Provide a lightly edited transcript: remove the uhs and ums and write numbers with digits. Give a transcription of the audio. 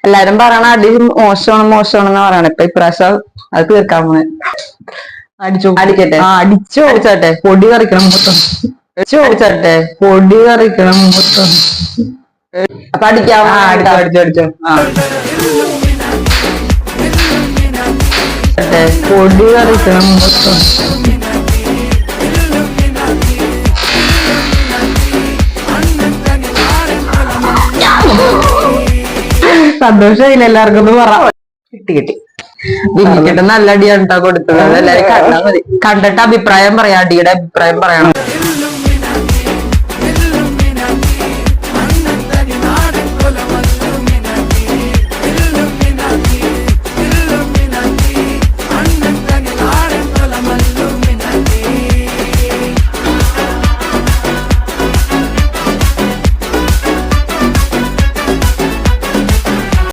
എല്ലാരും പറയണ അടി മോശമാണെന്ന് പറയണ. ഇപ്പൊ ഇപ്രാവശ്യം അത് തീർക്കാൻ പോണെ. അടിക്കട്ടെ? അടിച്ചോ. അടിച്ചോട്ടെ? പൊടി കറിക്കണം മൊത്തം. അടിച്ചോട്ടെ? പൊടി കറിക്കണം മൊത്തം. അപ്പൊ അടിക്കാവോ? അടിച്ചോ. പൊടി കറിക്കണം മൊത്തം. സന്തോഷമായില്ല എല്ലാവർക്കും പറ. കിട്ടി. വിനിക്കിട്ട് നല്ല അടിയാണ് കൊടുത്തത്. എല്ലാരും കണ്ടാ മതി. കണ്ടിട്ട് അഭിപ്രായം പറയാം. അടിയുടെ അഭിപ്രായം പറയണം.